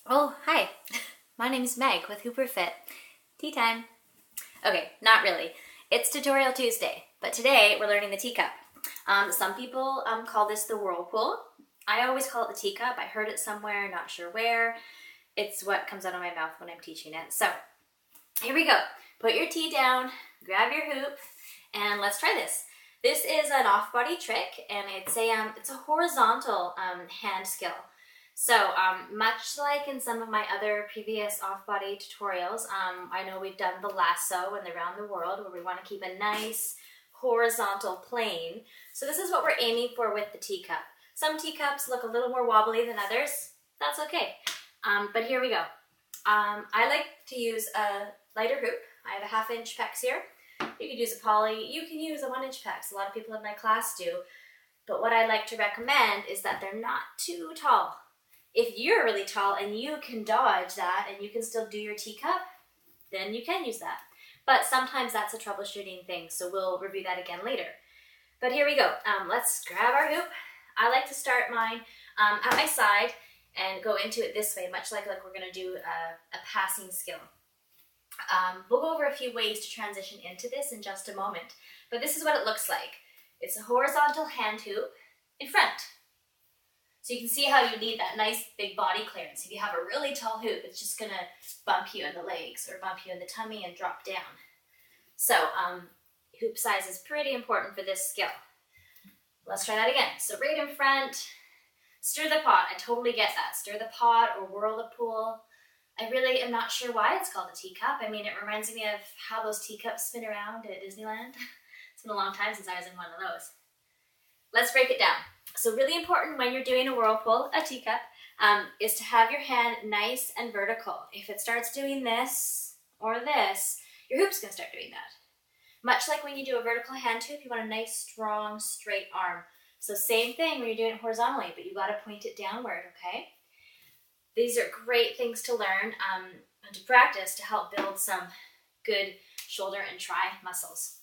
Oh, hi. My name's Meg with HooperFit. Tea time. Okay, not really. It's Tutorial Tuesday, but today we're learning the teacup. Some people call this the whirlpool. I always call it the teacup. I heard it somewhere, not sure where. It's what comes out of my mouth when I'm teaching it. So, here we go. Put your tea down, grab your hoop, and let's try this. This is an off-body trick, and it's a horizontal hand skill. So much like in some of my other previous off-body tutorials, I know we've done the lasso and the round the world where we want to keep a nice horizontal plane. So this is what we're aiming for with the teacup. Some teacups look a little more wobbly than others. That's okay. But here we go. I like to use a lighter hoop. I have a 1/2 inch pecs here. You could use a poly, you can use a 1 inch pecs. A lot of people in my class do. But what I like to recommend is that they're not too tall. If you're really tall and you can dodge that and you can still do your teacup, then you can use that. But sometimes that's a troubleshooting thing, so we'll review that again later. But here we go. Let's grab our hoop. I like to start mine at my side and go into it this way, much like we're going to do a passing skill. We'll go over a few ways to transition into this in just a moment, but this is what it looks like. It's a horizontal hand hoop in front. So you can see how you need that nice big body clearance. If you have a really tall hoop, it's just going to bump you in the legs or bump you in the tummy and drop down. So hoop size is pretty important for this skill. Let's try that again. So right in front, stir the pot. I totally get that. Stir the pot or whirl the pool. I really am not sure why it's called a teacup. I mean, it reminds me of how those teacups spin around at Disneyland. It's been a long time since I was in one of those. Let's break it down. So really important when you're doing a whirlpool, a teacup, is to have your hand nice and vertical. If it starts doing this or this, your hoop's going to start doing that. Much like when you do a vertical hand hoop, you want a nice, strong, straight arm. So same thing when you're doing it horizontally, but you got to point it downward, okay? These are great things to learn and to practice to help build some good shoulder and tri muscles.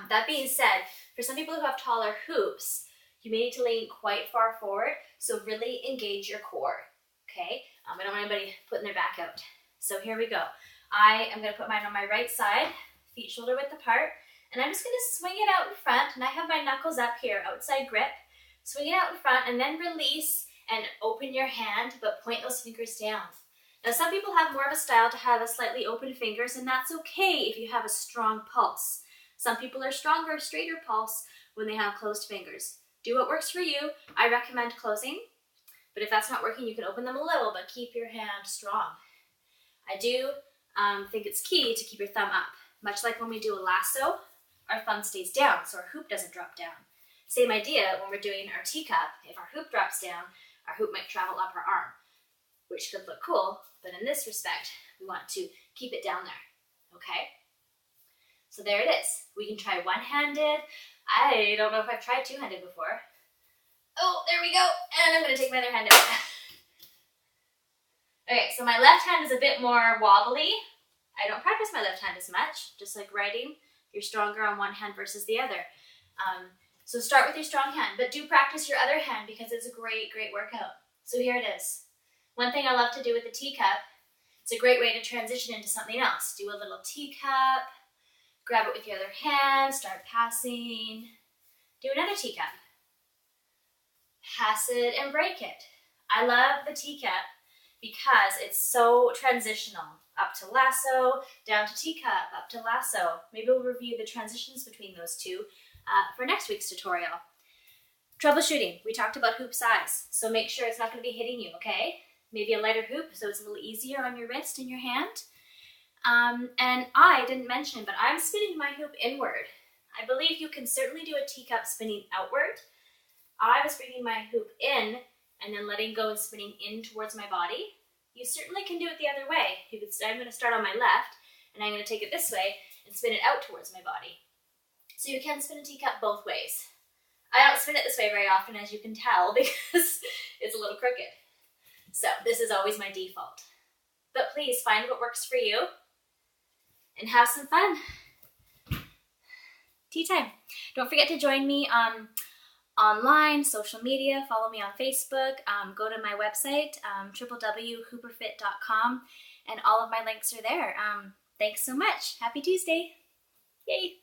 That being said, for some people who have taller hoops, you may need to lean quite far forward, so really engage your core, okay? I don't want anybody putting their back out. So here we go. I am going to put mine on my right side, feet shoulder width apart, and I'm just going to swing it out in front, and I have my knuckles up here, outside grip. Swing it out in front, and then release and open your hand, but point those fingers down. Now, some people have more of a style to have a slightly open fingers, and that's okay if you have a strong pulse. Some people are stronger, straighter pulse when they have closed fingers. Do what works for you. I recommend closing, but if that's not working, you can open them a little, but keep your hand strong. I do think it's key to keep your thumb up. Much like when we do a lasso, our thumb stays down, so our hoop doesn't drop down. Same idea when we're doing our teacup. If our hoop drops down, our hoop might travel up our arm, which could look cool, but in this respect, we want to keep it down there, okay? So there it is. We can try one-handed. I don't know if I've tried two-handed before. Oh, there we go. And I'm going to take my other hand out. Okay, so my left hand is a bit more wobbly. I don't practice my left hand as much. Just like writing, you're stronger on one hand versus the other. So start with your strong hand, but do practice your other hand because it's a great, great workout. So here it is. One thing I love to do with the teacup, it's a great way to transition into something else. Do a little teacup, grab it with your other hand, start passing. Do another teacup. Pass it and break it. I love the teacup because it's so transitional. Up to lasso, down to teacup, up to lasso. Maybe we'll review the transitions between those two for next week's tutorial. Troubleshooting. We talked about hoop size, so make sure it's not going to be hitting you, okay? Maybe a lighter hoop so it's a little easier on your wrist and your hand. And I didn't mention, but I'm spinning my hoop inward. I believe you can certainly do a teacup spinning outward. I was bringing my hoop in and then letting go and spinning in towards my body. You certainly can do it the other way. I'm going to start on my left, and I'm going to take it this way and spin it out towards my body. So you can spin a teacup both ways. I don't spin it this way very often, as you can tell, because it's a little crooked. So this is always my default. But please find what works for you and have some fun. Tea time. Don't forget to join me online, social media. Follow me on Facebook. Go to my website, www.hooperfit.com, and all of my links are there. Thanks so much. Happy Tuesday. Yay.